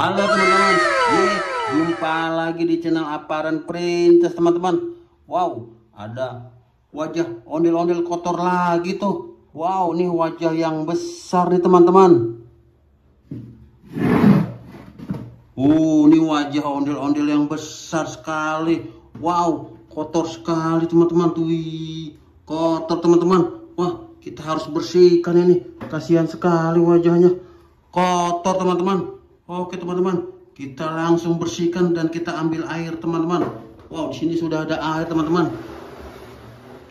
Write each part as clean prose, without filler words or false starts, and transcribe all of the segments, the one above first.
Halo teman-teman, jumpa lagi di channel Apparent Princess teman-teman. Wow, ada wajah ondel-ondel kotor lagi tuh. Wow, ini wajah yang besar nih teman-teman. Ini wajah ondel-ondel yang besar sekali. Wow, kotor sekali teman-teman tuh. Kotor teman-teman. Wah, kita harus bersihkan ini. Kasihan sekali wajahnya. Kotor teman-teman. Oke teman-teman, kita langsung bersihkan dan kita ambil air teman-teman. Wow, di sini sudah ada air teman-teman.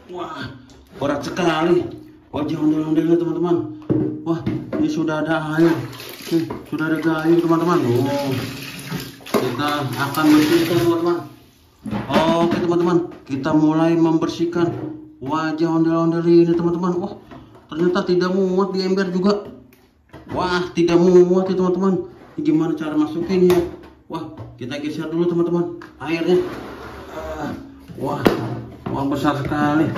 Wah, berat sekali wajah ondel-ondelnya teman-teman. Wah, ini sudah ada air. Sudah ada gayung teman-teman. Kita akan bersihkan teman-teman. Oke teman-teman, kita mulai membersihkan wajah ondel-ondel ini teman-teman. Wah, ternyata tidak muat di ember juga. Wah, tidak muat ya teman-teman. Gimana cara masukinnya? Wah, kita geser dulu teman-teman airnya. Wah, besar sekali.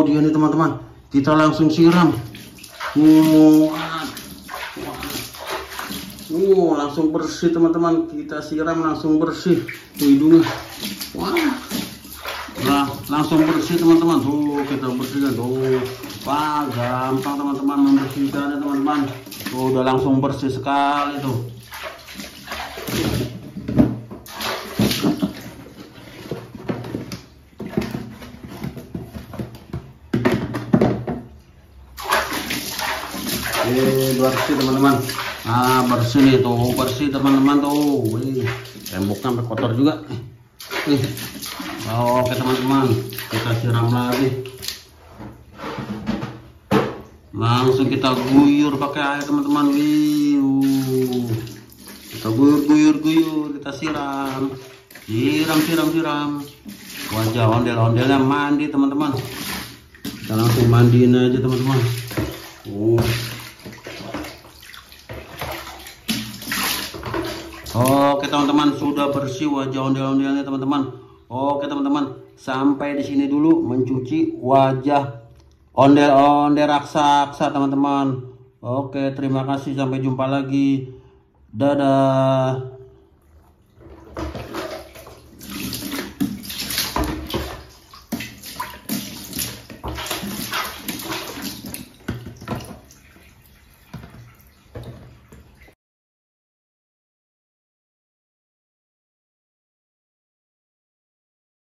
Dia nih teman-teman. Kita langsung siram. Langsung bersih teman-teman. Kita siram langsung bersih. Hidungnya. Wah, langsung bersih teman-teman. Kita bersihkan tuh. Wah, gampang teman-teman membersihkannya teman-teman. Udah langsung bersih sekali tuh. Bersih teman-teman. Bersih nih tuh, bersih teman-teman tuh. Temboknya sampai kotor juga. Oke teman-teman, kita siram lagi. Langsung kita guyur pakai air teman-teman. Kita guyur, kita siram. Siram. Wajah ondel-ondelnya mandi teman-teman. Kita langsung mandiin aja teman-teman. Oke teman-teman, sudah bersih wajah ondel-ondelnya teman-teman. Oke teman-teman, sampai di sini dulu mencuci wajah ondel-ondel raksasa teman-teman. Oke, terima kasih, sampai jumpa lagi. Dadah.